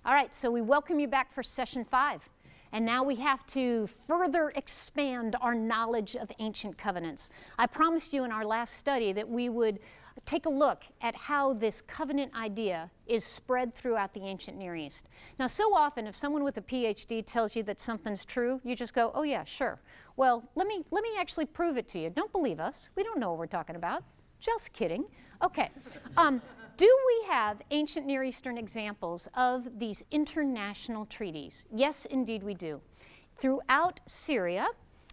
All right, so we welcome you back for session 5. And now we have to further expand our knowledge of ancient covenants. I promised you in our last study that we would take a look at how this covenant idea is spread throughout the ancient Near East. Now, so often if someone with a PhD tells you that something's true, you just go, oh yeah, sure. Well, let me actually prove it to you. Don't believe us. We don't know what we're talking about. Just kidding. Okay. Do we have ancient Near Eastern examples of these international treaties? Yes, indeed we do. Throughout Syria,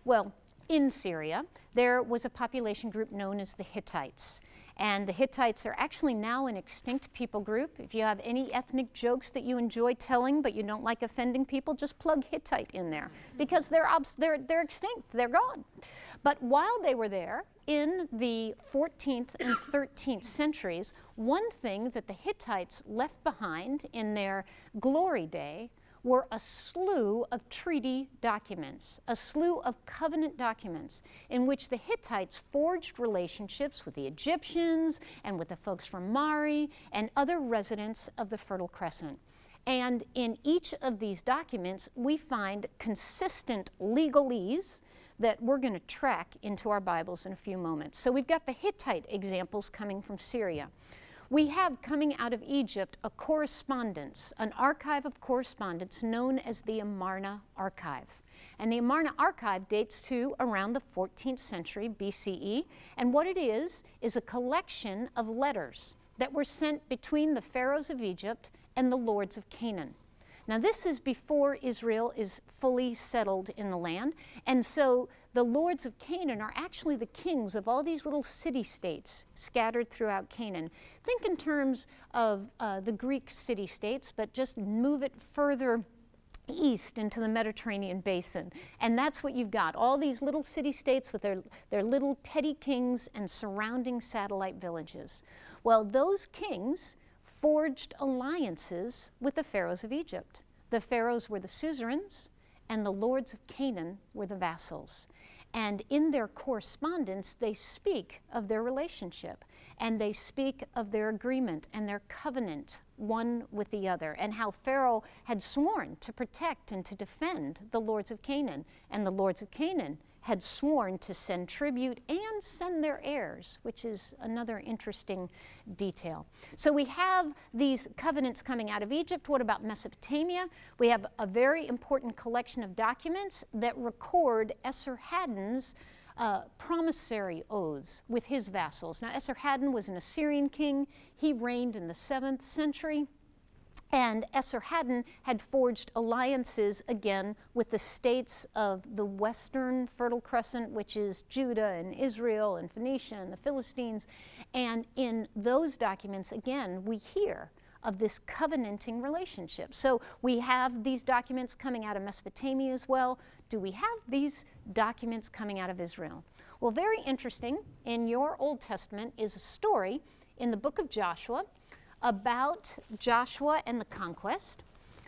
well, in Syria, there was a population group known as the Hittites. And the Hittites are actually now an extinct people group. If you have any ethnic jokes that you enjoy telling but you don't like offending people, just plug Hittite in there because they're extinct, they're gone. But while they were there, in the 14th and 13th centuries, one thing that the Hittites left behind in their glory day were a slew of treaty documents, a slew of covenant documents in which the Hittites forged relationships with the Egyptians and with the folks from Mari and other residents of the Fertile Crescent. And in each of these documents, we find consistent legalese that we're going to track into our Bibles in a few moments. So we've got the Hittite examples coming from Syria. We have coming out of Egypt a correspondence, an archive of correspondence known as the Amarna Archive. And the Amarna Archive dates to around the 14th century BCE. And what it is a collection of letters that were sent between the pharaohs of Egypt and the lords of Canaan. Now this is before Israel is fully settled in the land, and so the lords of Canaan are actually the kings of all these little city-states scattered throughout Canaan. Think in terms of the Greek city-states, but just move it further east into the Mediterranean basin. And that's what you've got, all these little city-states with their little petty kings and surrounding satellite villages. Well, those kings forged alliances with the pharaohs of Egypt. The pharaohs were the suzerains, and the lords of Canaan were the vassals. And in their correspondence, they speak of their relationship, and they speak of their agreement and their covenant one with the other, and how Pharaoh had sworn to protect and to defend the lords of Canaan, and the lords of Canaan had sworn to send tribute and send their heirs, which is another interesting detail. So we have these covenants coming out of Egypt. What about Mesopotamia? We have a very important collection of documents that record Esarhaddon's promissory oaths with his vassals. Now, Esarhaddon was an Assyrian king. He reigned in the 7th century. And Esarhaddon had forged alliances again with the states of the western Fertile Crescent, which is Judah and Israel and Phoenicia and the Philistines. And in those documents, again, we hear of this covenanting relationship. So we have these documents coming out of Mesopotamia as well. Do we have these documents coming out of Israel? Well, very interesting. In your Old Testament is a story in the book of Joshua about Joshua and the conquest,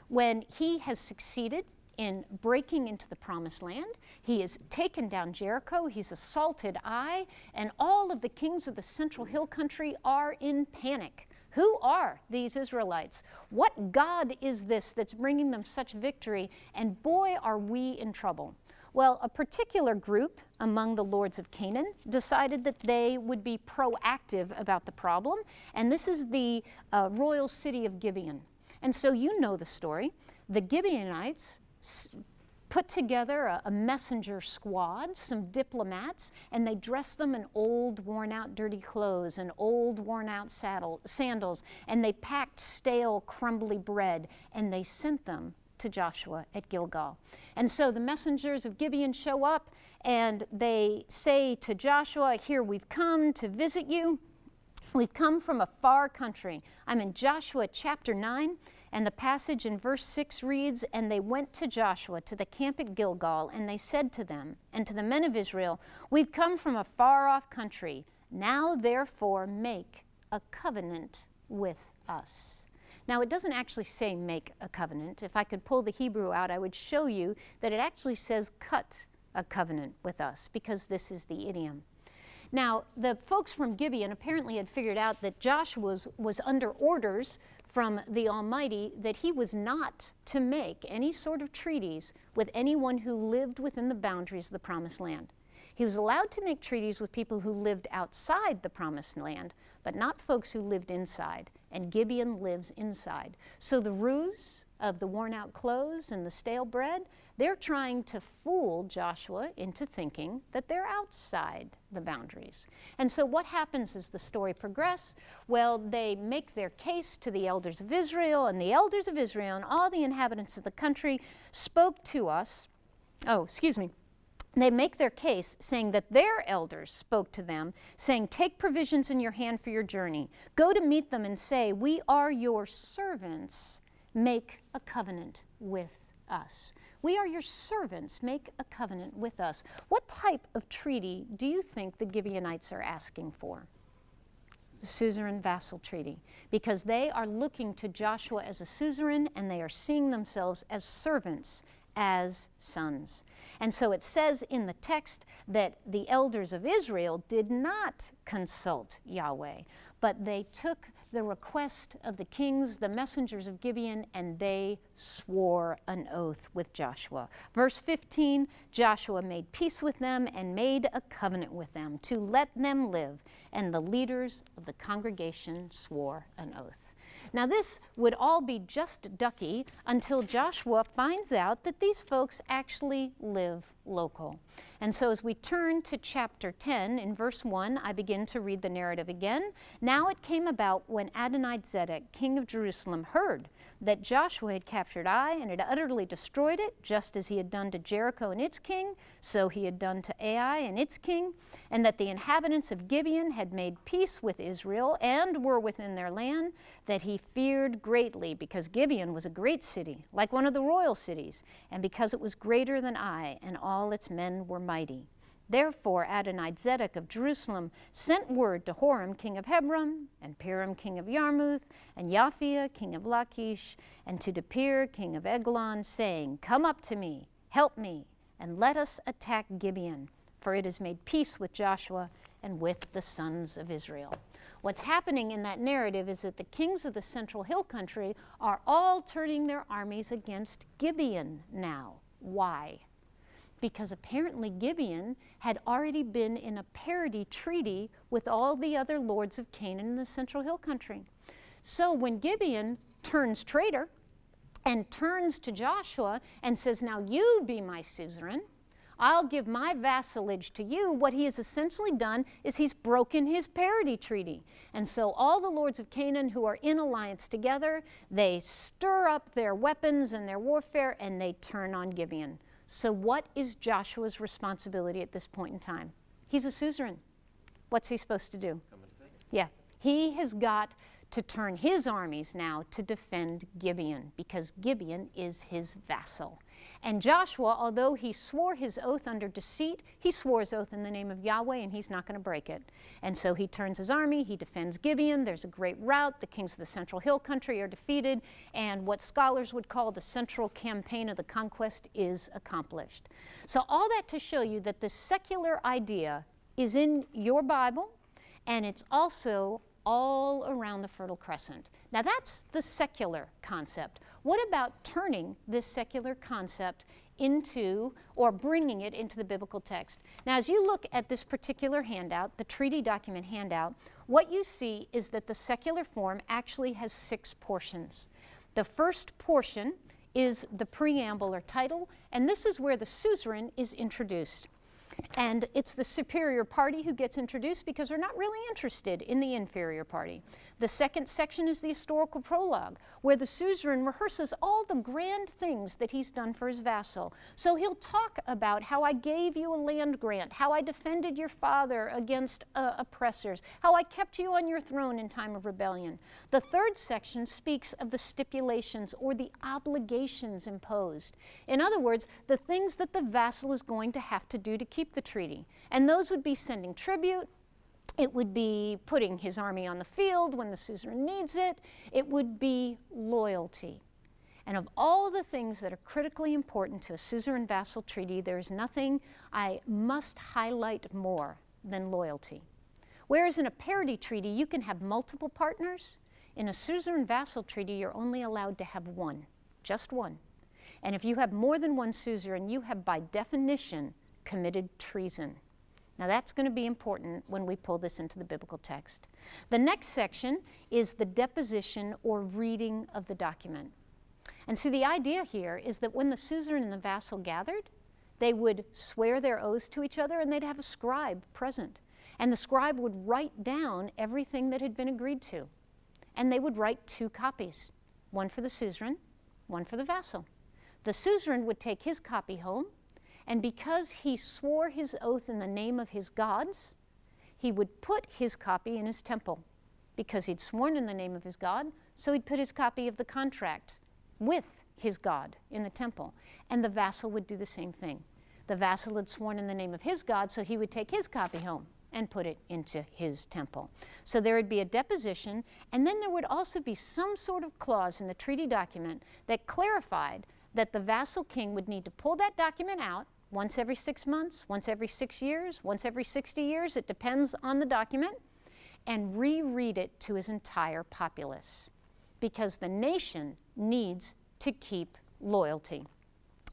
when he has succeeded in breaking into the Promised Land. He has taken down Jericho, he's assaulted Ai, and all of the kings of the Central Hill Country are in panic. Who are these Israelites? What God is this that's bringing them such victory? And boy, are we in trouble. Well, a particular group among the lords of Canaan decided that they would be proactive about the problem, and this is the royal city of Gibeon. And so you know the story. The Gibeonites put together a messenger squad, some diplomats, and they dressed them in old, worn-out, dirty clothes and old, worn-out sandals, and they packed stale, crumbly bread, and they sent them to Joshua at Gilgal. And so the messengers of Gibeon show up and they say to Joshua, here we've come to visit you. We've come from a far country. I'm in Joshua chapter 9, and the passage in verse 6 reads, and they went to Joshua to the camp at Gilgal, and they said to them and to the men of Israel, we've come from a far off country. Now therefore make a covenant with us. Now, it doesn't actually say make a covenant. If I could pull the Hebrew out, I would show you that it actually says cut a covenant with us, because this is the idiom. Now, the folks from Gibeon apparently had figured out that Joshua was under orders from the Almighty that he was not to make any sort of treaties with anyone who lived within the boundaries of the Promised Land. He was allowed to make treaties with people who lived outside the Promised Land, but not folks who lived inside, and Gibeon lives inside. So the ruse of the worn-out clothes and the stale bread, they're trying to fool Joshua into thinking that they're outside the boundaries. And so what happens as the story progresses? Well, they make their case to the elders of Israel, and the elders of Israel and all the inhabitants of the country spoke to us. They make their case saying that their elders spoke to them, saying, "Take provisions in your hand for your journey. Go to meet them and say, 'We are your servants. Make a covenant with us.'" We are your servants. Make a covenant with us. What type of treaty do you think the Gibeonites are asking for? The suzerain vassal treaty, because they are looking to Joshua as a suzerain, and they are seeing themselves as servants, as sons. And so it says in the text that the elders of Israel did not consult Yahweh, but they took the request of the kings, the messengers of Gibeon, and they swore an oath with Joshua. Verse 15, Joshua made peace with them and made a covenant with them to let them live, and the leaders of the congregation swore an oath. Now this would all be just ducky until Joshua finds out that these folks actually live local. And so as we turn to chapter 10, in verse 1, I begin to read the narrative again. "Now it came about when Adonizedek, king of Jerusalem, heard that Joshua had captured Ai and had utterly destroyed it, just as he had done to Jericho and its king, so he had done to Ai and its king, and that the inhabitants of Gibeon had made peace with Israel and were within their land, that he feared greatly, because Gibeon was a great city, like one of the royal cities, and because it was greater than Ai, and all its men were mighty. Therefore Adonizedek of Jerusalem sent word to Horam, king of Hebron, and Piram, king of Yarmouth, and Japhia, king of Lachish, and to Depir, king of Eglon, saying, 'Come up to me, help me, and let us attack Gibeon, for it has made peace with Joshua and with the sons of Israel.'" What's happening in that narrative is that the kings of the Central Hill Country are all turning their armies against Gibeon now. Why? Because apparently Gibeon had already been in a parity treaty with all the other lords of Canaan in the Central Hill Country. So when Gibeon turns traitor and turns to Joshua and says, "Now you be my suzerain, I'll give my vassalage to you," what he has essentially done is he's broken his parity treaty. And so all the lords of Canaan who are in alliance together, they stir up their weapons and their warfare, and they turn on Gibeon. So what is Joshua's responsibility at this point in time? He's a suzerain. What's he supposed to do? Yeah, he has got to turn his armies now to defend Gibeon, because Gibeon is his vassal. And Joshua, although he swore his oath under deceit, he swore his oath in the name of Yahweh, and he's not going to break it. And so he turns his army, he defends Gibeon, there's a great rout, the kings of the Central Hill Country are defeated, and what scholars would call the central campaign of the conquest is accomplished. So all that to show you that the secular idea is in your Bible, and it's also all around the Fertile Crescent. Now that's the secular concept. What about turning this secular concept into, or bringing it into the biblical text? Now as you look at this particular handout, the treaty document handout, what you see is that the secular form actually has 6 portions. The first portion is the preamble or title, and this is where the suzerain is introduced. And it's the superior party who gets introduced because we're not really interested in the inferior party. The second section is the historical prologue, where the suzerain rehearses all the grand things that he's done for his vassal. So he'll talk about how I gave you a land grant, how I defended your father against oppressors, how I kept you on your throne in time of rebellion. The third section speaks of the stipulations or the obligations imposed. In other words, the things that the vassal is going to have to do to keep the treaty. And those would be sending tribute, it would be putting his army on the field when the suzerain needs it, it would be loyalty. And of all the things that are critically important to a suzerain vassal treaty, there is nothing I must highlight more than loyalty. Whereas in a parity treaty, you can have multiple partners. In a suzerain vassal treaty, you're only allowed to have one, just one. And if you have more than one suzerain, you have by definition committed treason. Now that's going to be important when we pull this into the biblical text. The next section is the deposition or reading of the document. And see, the idea here is that when the suzerain and the vassal gathered, they would swear their oaths to each other and they'd have a scribe present. And the scribe would write down everything that had been agreed to. And they would write 2 copies, one for the suzerain, one for the vassal. The suzerain would take his copy home, and because he swore his oath in the name of his gods, he would put his copy in his temple. Because he'd sworn in the name of his God, so he'd put his copy of the contract with his God in the temple. And the vassal would do the same thing. The vassal had sworn in the name of his God, so he would take his copy home and put it into his temple. So there would be a deposition, and then there would also be some sort of clause in the treaty document that clarified that the vassal king would need to pull that document out once every 6 months, once every 6 years, once every 60 years, it depends on the document, and reread it to his entire populace, because the nation needs to keep loyalty.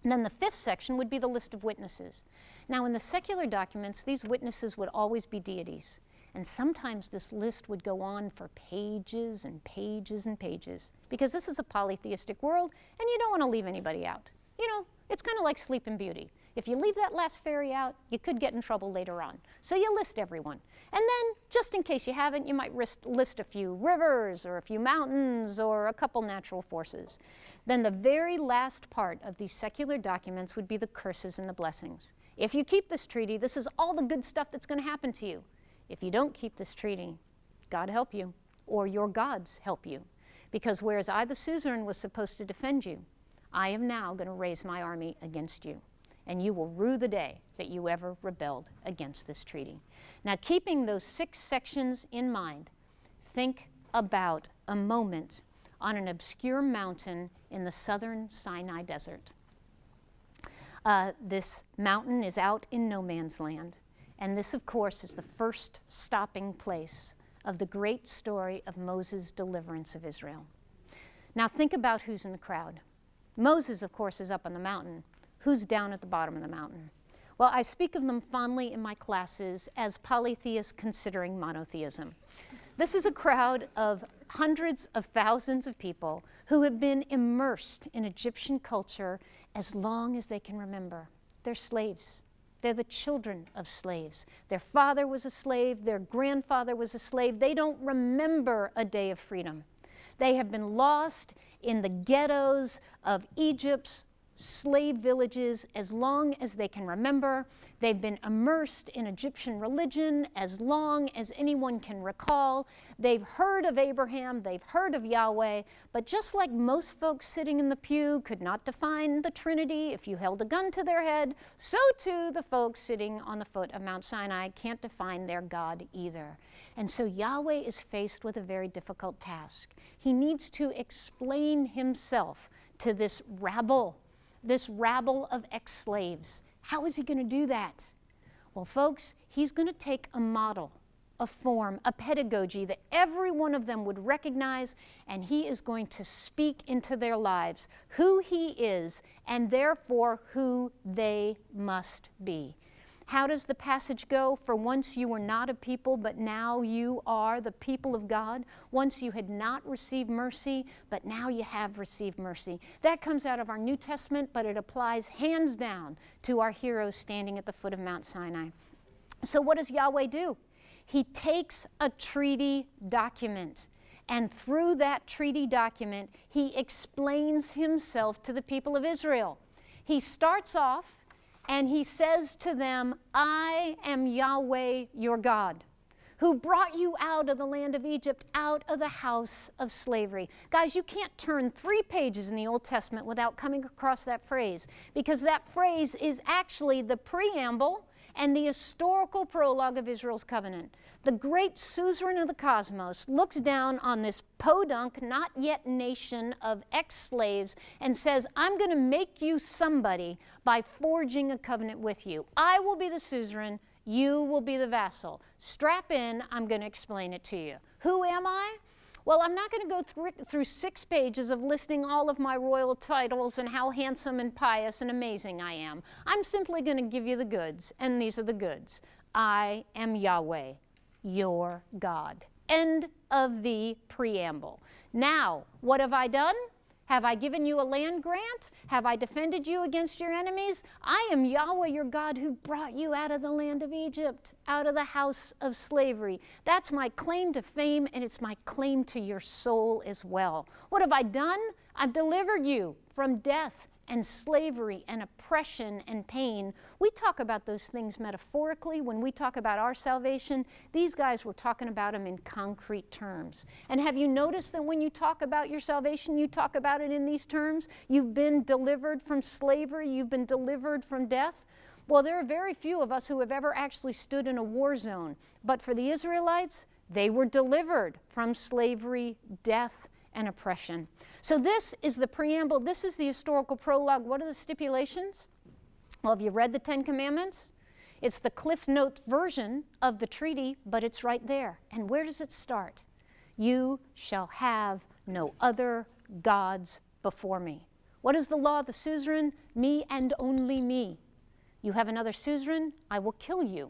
And then the 5th section would be the list of witnesses. Now, in the secular documents, these witnesses would always be deities. And sometimes this list would go on for pages and pages and pages, because this is a polytheistic world, and you don't want to leave anybody out. You know, it's kind of like Sleeping Beauty. If you leave that last fairy out, you could get in trouble later on. So you list everyone. And then, just in case you haven't, you might list a few rivers or a few mountains or a couple natural forces. Then the very last part of these secular documents would be the curses and the blessings. If you keep this treaty, this is all the good stuff that's going to happen to you. If you don't keep this treaty, God help you, or your gods help you. Because whereas I, the suzerain, was supposed to defend you, I am now going to raise my army against you. And you will rue the day that you ever rebelled against this treaty. Now, keeping those 6 sections in mind, think about a moment on an obscure mountain in the southern Sinai desert. This mountain is out in no man's land. And this, of course, is the first stopping place of the great story of Moses' deliverance of Israel. Now, think about who's in the crowd. Moses, of course, is up on the mountain. Who's down at the bottom of the mountain? Well, I speak of them fondly in my classes as polytheists considering monotheism. This is a crowd of hundreds of thousands of people who have been immersed in Egyptian culture as long as they can remember. They're slaves. They're the children of slaves. Their father was a slave. Their grandfather was a slave. They don't remember a day of freedom. They have been lost in the ghettos of Egypt's slave villages as long as they can remember. They've been immersed in Egyptian religion as long as anyone can recall. They've heard of Abraham, they've heard of Yahweh, but just like most folks sitting in the pew could not define the Trinity if you held a gun to their head, so too the folks sitting on the foot of Mount Sinai can't define their God either. And so Yahweh is faced with a very difficult task. He needs to explain himself to this rabble of ex-slaves. How is he going to do that? Well, folks, he's going to take a model, a form, a pedagogy that every one of them would recognize, and he is going to speak into their lives who he is and therefore who they must be. How does the passage go? For once you were not a people, but now you are the people of God. Once you had not received mercy, but now you have received mercy. That comes out of our New Testament, but it applies hands down to our heroes standing at the foot of Mount Sinai. So what does Yahweh do? He takes a treaty document, and through that treaty document, he explains himself to the people of Israel. He starts off and he says to them, I am Yahweh your God, who brought you out of the land of Egypt, out of the house of slavery. Guys, you can't turn 3 pages in the Old Testament without coming across that phrase, because that phrase is actually the preamble and the historical prologue of Israel's covenant. The great suzerain of the cosmos looks down on this podunk, not yet nation of ex-slaves and says, I'm going to make you somebody by forging a covenant with you. I will be the suzerain, You will be the vassal. Strap in, I'm going to explain it to you. Who am I? Well, I'm not going to go through 6 pages of listing all of my royal titles and how handsome and pious and amazing I am. I'm simply going to give you the goods, and these are the goods. I am Yahweh, your God. End of the preamble. Now, what have I done? Have I given you a land grant? Have I defended you against your enemies? I am Yahweh, your God, who brought you out of the land of Egypt, out of the house of slavery. That's my claim to fame, and it's my claim to your soul as well. What have I done? I've delivered you from death and slavery and oppression and pain. We talk about those things metaphorically. When we talk about our salvation, these guys were talking about them in concrete terms. And have you noticed that when you talk about your salvation, you talk about it in these terms? You've been delivered from slavery, you've been delivered from death. Well, there are very few of us who have ever actually stood in a war zone. But for the Israelites, they were delivered from slavery, death, and oppression. So this is the preamble. This is the historical prologue. What are the stipulations? Well, have you read the 10 Commandments? It's the Cliff Notes version of the treaty, but it's right there. And where does it start? You shall have no other gods before me. What is the law of the suzerain? Me and only me. You have another suzerain, I will kill you.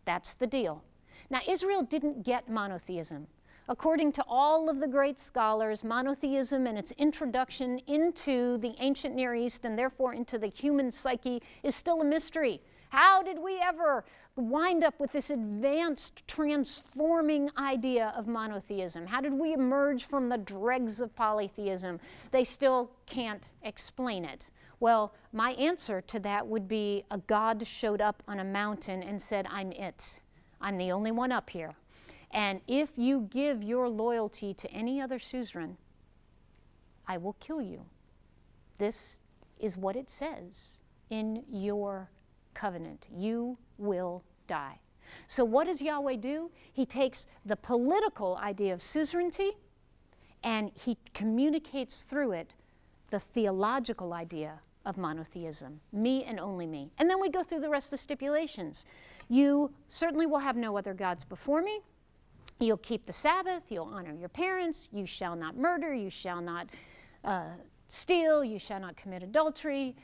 That's the deal. Now, Israel didn't get monotheism. According to all of the great scholars, monotheism and its introduction into the ancient Near East and therefore into the human psyche is still a mystery. How did we ever wind up with this advanced, transforming idea of monotheism? How did we emerge from the dregs of polytheism? They still can't explain it. Well, my answer to that would be a God showed up on a mountain and said, I'm it. I'm the only one up here. And if you give your loyalty to any other suzerain, I will kill you. This is what it says in your covenant. You will die. So what does Yahweh do? He takes the political idea of suzerainty and he communicates through it the theological idea of monotheism, me and only me. And then we go through the rest of the stipulations. You certainly will have no other gods before me. You'll keep the Sabbath, you'll honor your parents, you shall not murder, you shall not steal, you shall not commit adultery.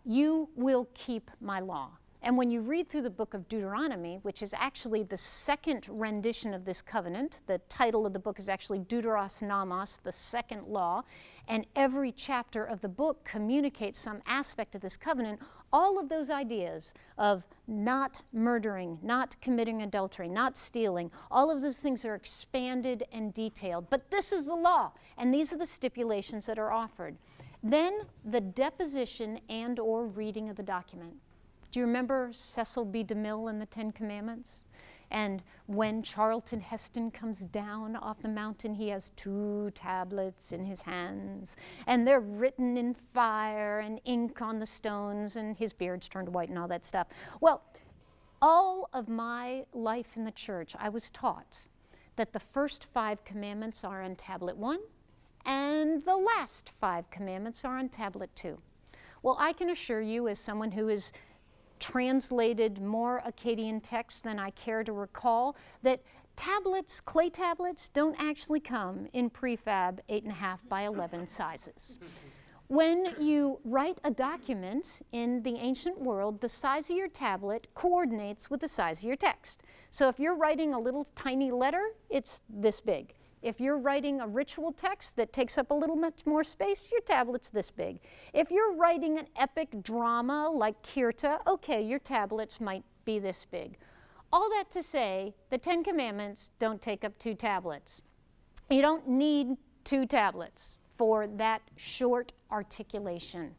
You will keep my law. And when you read through the book of Deuteronomy, which is actually the second rendition of this covenant, the title of the book is actually Deuteros Nomos, the second law, and every chapter of the book communicates some aspect of this covenant. All of those ideas of not murdering, not committing adultery, not stealing, all of those things are expanded and detailed. But this is the law, and these are the stipulations that are offered. Then the deposition and or reading of the document. Do you remember Cecil B. DeMille and the 10 Commandments? And when Charlton Heston comes down off the mountain, he has 2 tablets in his hands, and they're written in fire and ink on the stones, and his beard's turned white and all that stuff. Well, all of my life in the church, I was taught that the first 5 commandments are on tablet 1, and the last 5 commandments are on tablet 2. Well, I can assure you, as someone who is translated more Akkadian texts than I care to recall, that tablets, clay tablets, don't actually come in prefab 8.5 by 11 sizes. When you write a document in the ancient world, the size of your tablet coordinates with the size of your text. So if you're writing a little tiny letter, it's this big. If you're writing a ritual text that takes up a little much more space, your tablet's this big. If you're writing an epic drama like Kirta, okay, your tablets might be this big. All that to say, the 10 Commandments don't take up 2 tablets. You don't need 2 tablets for that short articulation.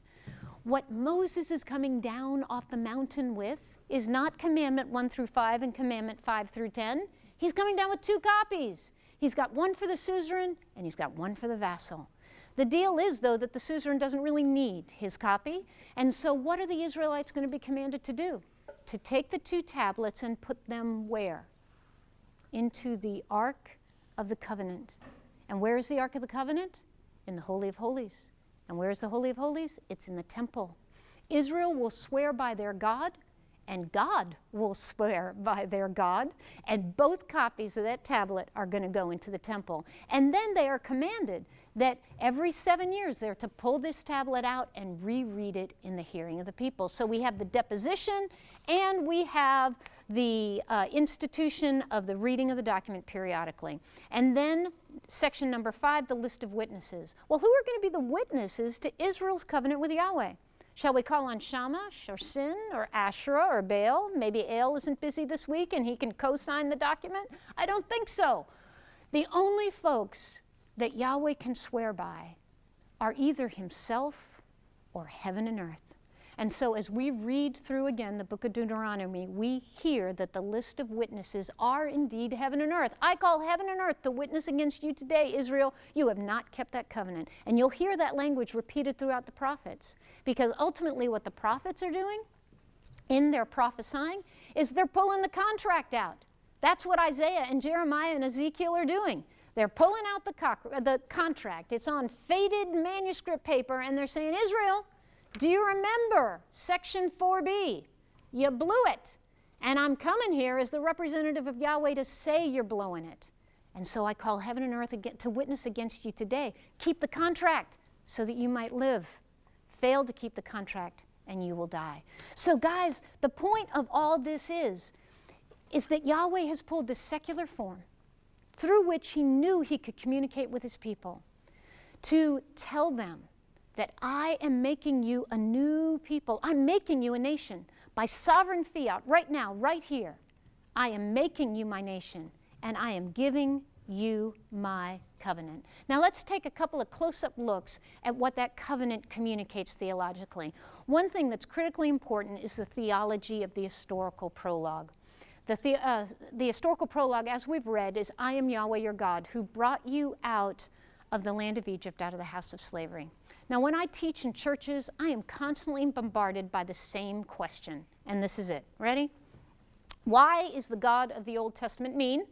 What Moses is coming down off the mountain with is not Commandment 1 through 5 and Commandment 5 through 10. He's coming down with 2 copies. He's got one for the suzerain, and he's got one for the vassal. The deal is, though, that the suzerain doesn't really need his copy. And so what are the Israelites going to be commanded to do? To take the 2 tablets and put them where? Into the Ark of the Covenant. And where is the Ark of the Covenant? In the Holy of Holies. And where is the Holy of Holies? It's in the temple. Israel will swear by their God, and God will swear by their God, and both copies of that tablet are going to go into the temple. And then they are commanded that every 7 years they're to pull this tablet out and reread it in the hearing of the people. So we have the deposition, and we have the institution of the reading of the document periodically. And then section number 5, the list of witnesses. Well, who are going to be the witnesses to Israel's covenant with Yahweh? Shall we call on Shamash or Sin or Asherah or Baal? Maybe Ale isn't busy this week and he can co-sign the document? I don't think so. The only folks that Yahweh can swear by are either himself or heaven and earth. And so as we read through again the book of Deuteronomy, we hear that the list of witnesses are indeed heaven and earth. I call heaven and earth to witness against you today, Israel. You have not kept that covenant. And you'll hear that language repeated throughout the prophets. Because ultimately what the prophets are doing in their prophesying is they're pulling the contract out. That's what Isaiah and Jeremiah and Ezekiel are doing. They're pulling out the contract. It's on faded manuscript paper, and they're saying, Israel, do you remember section 4b? You blew it. And I'm coming here as the representative of Yahweh to say you're blowing it. And so I call heaven and earth to witness against you today. Keep the contract so that you might live. Fail to keep the contract and you will die. So guys, the point of all this is that Yahweh has pulled this secular form through which he knew he could communicate with his people to tell them that I am making you a new people. I'm making you a nation by sovereign fiat right now, right here. I am making you my nation, and I am giving you my covenant. Now let's take a couple of close-up looks at what that covenant communicates theologically. One thing that's critically important is the theology of the historical prologue. The historical prologue, as we've read, is I am Yahweh your God, who brought you out of the land of Egypt, out of the house of slavery. Now, when I teach in churches, I am constantly bombarded by the same question, and this is it. Ready? Why is the God of the Old Testament mean,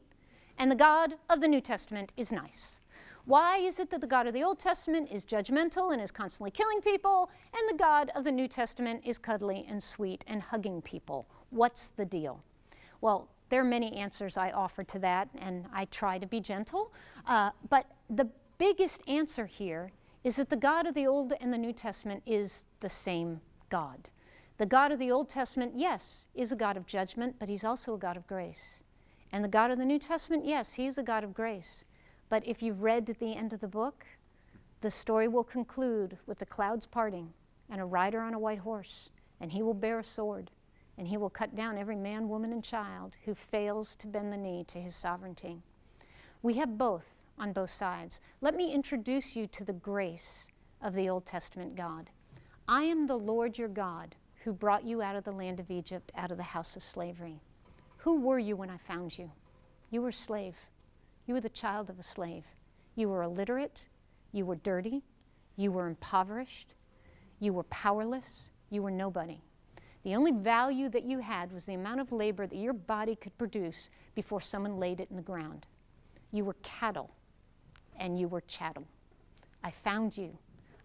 and the God of the New Testament is nice? Why is it that the God of the Old Testament is judgmental and is constantly killing people, and the God of the New Testament is cuddly and sweet and hugging people? What's the deal? Well, there are many answers I offer to that, and I try to be gentle, but the biggest answer here is that the God of the Old and the New Testament is the same God. The God of the Old Testament, yes, is a God of judgment, but he's also a God of grace. And the God of the New Testament, yes, he is a God of grace. But if you've read at the end of the book, the story will conclude with the clouds parting and a rider on a white horse, and he will bear a sword, and he will cut down every man, woman, and child who fails to bend the knee to his sovereignty. We have both on both sides. Let me introduce you to the grace of the Old Testament God. I am the Lord your God who brought you out of the land of Egypt, out of the house of slavery. Who were you when I found you? You were a slave. You were the child of a slave. You were illiterate. You were dirty. You were impoverished. You were powerless. You were nobody. The only value that you had was the amount of labor that your body could produce before someone laid it in the ground. You were cattle, and you were chattel. I found you.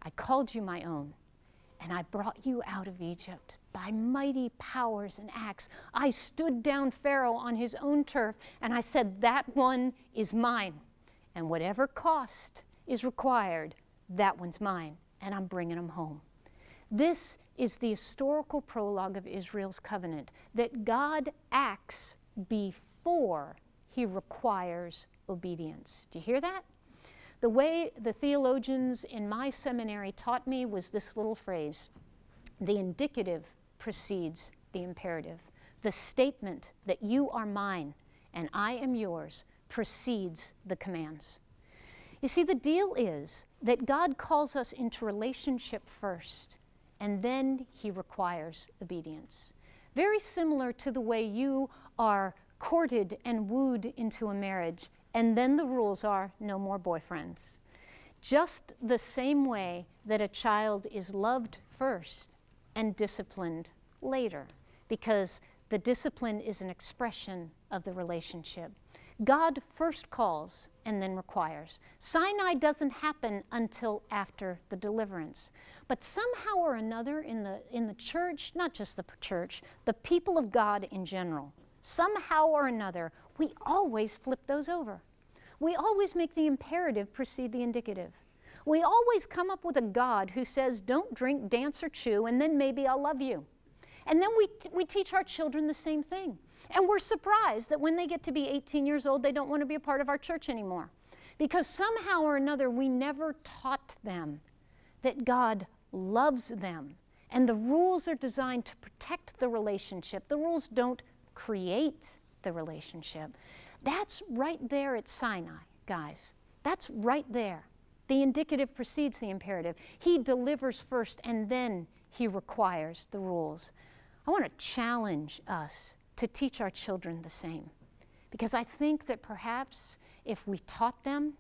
I called you my own, and I brought you out of Egypt by mighty powers and acts. I stood down Pharaoh on his own turf, and I said, that one is mine. And whatever cost is required, that one's mine, and I'm bringing him home. This is the historical prologue of Israel's covenant, that God acts before he requires obedience. Do you hear that? The way the theologians in my seminary taught me was this little phrase: the indicative precedes the imperative. The statement that you are mine and I am yours precedes the commands. You see, the deal is that God calls us into relationship first, and then he requires obedience. Very similar to the way you are courted and wooed into a marriage, and then the rules are no more boyfriends. Just the same way that a child is loved first and disciplined later, because the discipline is an expression of the relationship. God first calls and then requires. Sinai doesn't happen until after the deliverance. But somehow or another in the church, not just the church, the people of God in general, somehow or another, we always flip those over. We always make the imperative precede the indicative. We always come up with a God who says, don't drink, dance, or chew, and then maybe I'll love you. And then we teach our children the same thing. And we're surprised that when they get to be 18 years old, they don't want to be a part of our church anymore. Because somehow or another, we never taught them that God loves them. And the rules are designed to protect the relationship. The rules don't create the relationship. That's right there at Sinai, guys. That's right there. The indicative precedes the imperative. He delivers first, and then he requires the rules. I want to challenge us to teach our children the same. Because I think that perhaps if we taught them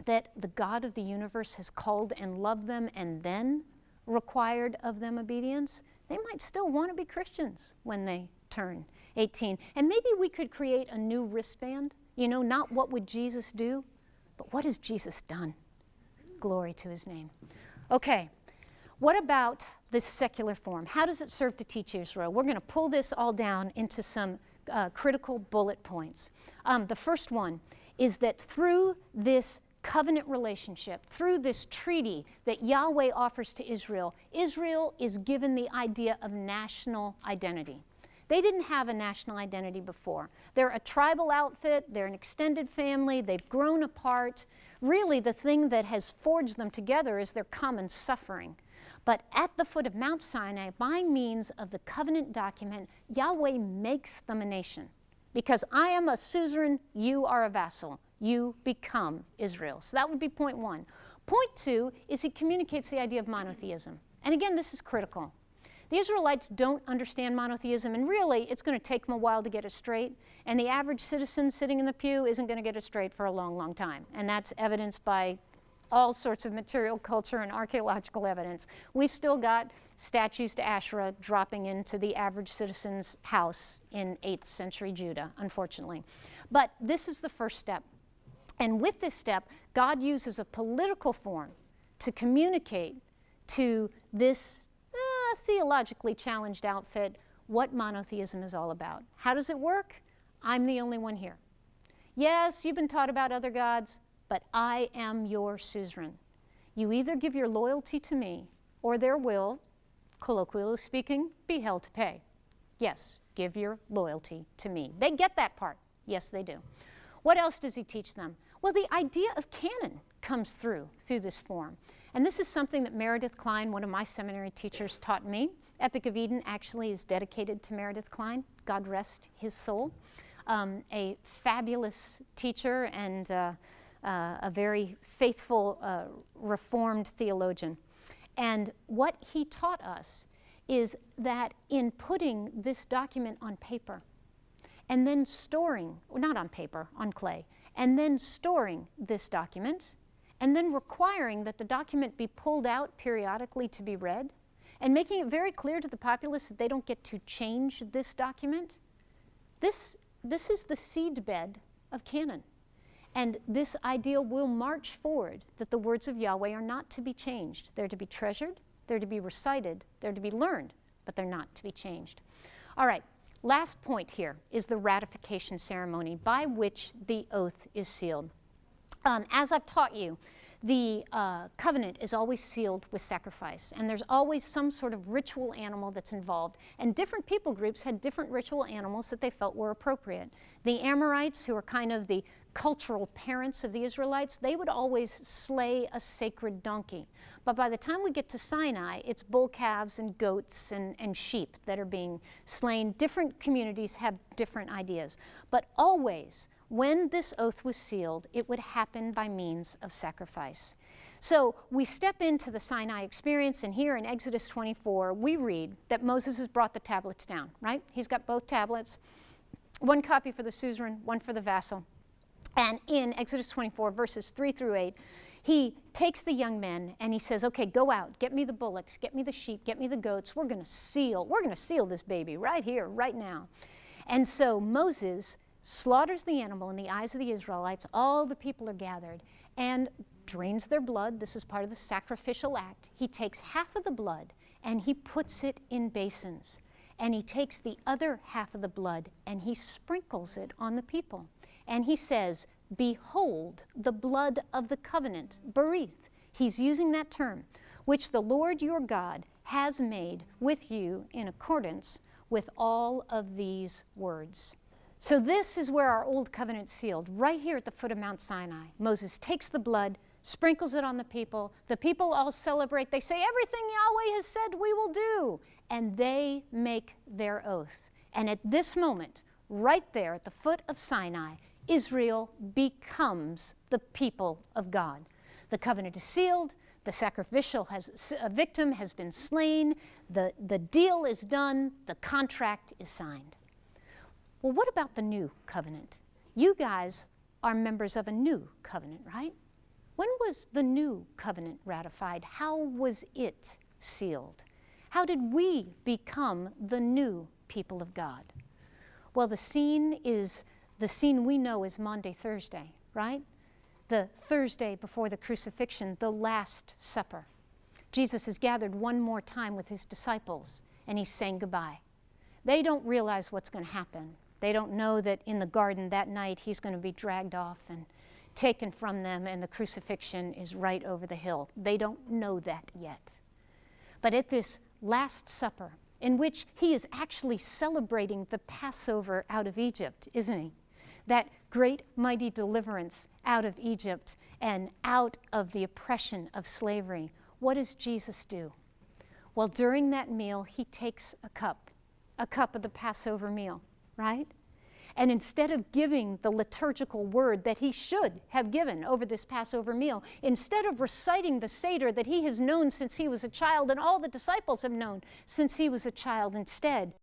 that the God of the universe has called and loved them and then required of them obedience, they might still want to be Christians when they turn 18. And maybe we could create a new wristband, you know, not what would Jesus do, but what has Jesus done? Glory to his name. Okay, what about this secular form? How does it serve to teach Israel? We're going to pull this all down into some critical bullet points. The first one is that through this covenant relationship, through this treaty that Yahweh offers to Israel, Israel is given the idea of national identity. They didn't have a national identity before. They're a tribal outfit, they're an extended family, they've grown apart. Really, the thing that has forged them together is their common suffering. But at the foot of Mount Sinai, by means of the covenant document, Yahweh makes them a nation. Because I am a suzerain, you are a vassal. You become Israel. So that would be point one. Point two is he communicates the idea of monotheism. And again, this is critical. The Israelites don't understand monotheism, and really, it's going to take them a while to get it straight. And the average citizen sitting in the pew isn't going to get it straight for a long, long time. And that's evidenced by all sorts of material culture and archaeological evidence. We've still got statues to Asherah dropping into the average citizen's house in 8th century Judah, unfortunately. But this is the first step. And with this step, God uses a political form to communicate to this theologically challenged outfit what monotheism is all about. How does it work? I'm the only one here. Yes, you've been taught about other gods, but I am your suzerain. You either give your loyalty to me, or there will, colloquially speaking, be hell to pay. Yes, give your loyalty to me. They get that part. Yes, they do. What else does he teach them? Well, the idea of canon comes through this form. And this is something that Meredith Kline, one of my seminary teachers, taught me. Epic of Eden actually is dedicated to Meredith Kline. God rest his soul. A fabulous teacher and a very faithful Reformed theologian. And what he taught us is that in putting this document on paper and then storing, not on paper, on clay, and then storing this document and then requiring that the document be pulled out periodically to be read and making it very clear to the populace that they don't get to change this document, this is the seedbed of canon. And this ideal will march forward that the words of Yahweh are not to be changed. They're to be treasured, they're to be recited, they're to be learned, but they're not to be changed. All right, last point here is the ratification ceremony by which the oath is sealed. As I've taught you, the covenant is always sealed with sacrifice, and there's always some sort of ritual animal that's involved, and different people groups had different ritual animals that they felt were appropriate. The Amorites, who are kind of the cultural parents of the Israelites, they would always slay a sacred donkey. But by the time we get to Sinai, it's bull calves and goats and sheep that are being slain. Different communities have different ideas. But always, when this oath was sealed, it would happen by means of sacrifice. So we step into the Sinai experience, and here in Exodus 24, we read that Moses has brought the tablets down, right? He's got both tablets, one copy for the suzerain, one for the vassal. And in Exodus 24, verses 3 through 8, he takes the young men and he says, okay, go out, get me the bullocks, get me the sheep, get me the goats. We're going to seal this baby right here, right now. And so Moses slaughters the animal in the eyes of the Israelites. All the people are gathered, and drains their blood. This is part of the sacrificial act. He takes half of the blood and he puts it in basins. And he takes the other half of the blood and he sprinkles it on the people. And he says, "Behold the blood of the covenant," berith. He's using that term, "which the Lord your God has made with you in accordance with all of these words." So this is where our old covenant's sealed, right here at the foot of Mount Sinai. Moses takes the blood, sprinkles it on the people. The people all celebrate. They say, "Everything Yahweh has said we will do." And they make their oath. And at this moment, right there at the foot of Sinai, Israel becomes the people of God. The covenant is sealed. The sacrificial victim has been slain. The deal is done. The contract is signed. Well, what about the new covenant? You guys are members of a new covenant, right? When was the new covenant ratified? How was it sealed? How did we become the new people of God? Well, the scene we know as Maundy Thursday, right? The Thursday before the crucifixion, the Last Supper. Jesus is gathered one more time with his disciples, and he's saying goodbye. They don't realize what's going to happen. They don't know that in the garden that night he's going to be dragged off and taken from them, and the crucifixion is right over the hill. They don't know that yet. But at this Last Supper, in which he is actually celebrating the Passover out of Egypt, isn't he? That great mighty deliverance out of Egypt and out of the oppression of slavery. What does Jesus do? Well, during that meal, he takes a cup of the Passover meal, right? And instead of giving the liturgical word that he should have given over this Passover meal, instead of reciting the Seder that he has known since he was a child and all the disciples have known since he was a child, instead,